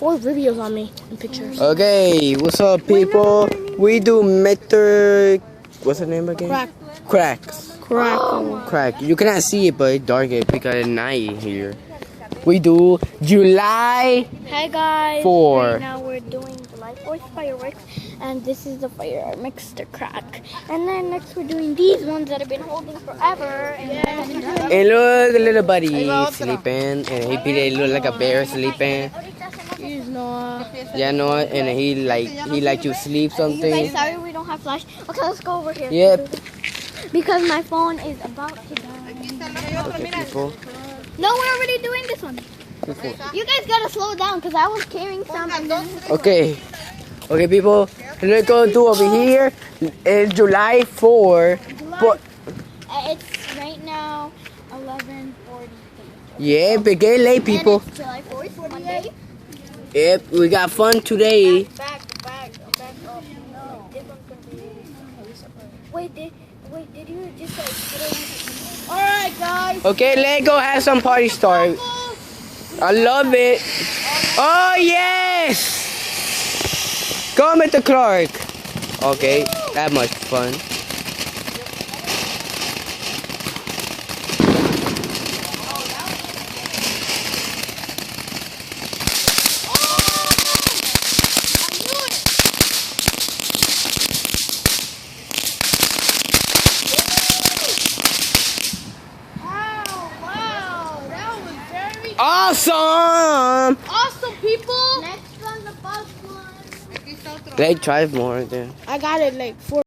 4 videos on me and pictures. Okay, what's up, people? We do Mr. What's the name again? Crack. Cracks. Crack. Crack. You cannot see it, but it's dark because it's night here. We do July. Hey guys. 4. Right now we're doing July 4th fireworks, and this is the fire Mr. Crack. And then next we're doing these ones that have been holding forever. And look, little buddy sleeping, and he look like a bear sleeping. He's not. Yeah, no, and he like to sleep You something. guys, sorry we don't have flash. Okay, let's go over here. Yep. Because my phone is about to die. Okay, people. No, we're already doing this one. You guys gotta slow down because I was carrying some. And then Okay. Okay, people. Let's go do over here. It's July 4. But it's right now 11:40. yeah, but get late, people. And it's July 4th, Monday. Yep, we got fun today. Back up. No. This one's gonna be. Wait, did you just like? Alright, guys. Okay, let's go have some party start. I love it. Oh, yes! Go, Mr. Clark. Okay, that much fun. Awesome! Awesome, people. Next one, the bus one. Let's try more then. I got it like 4.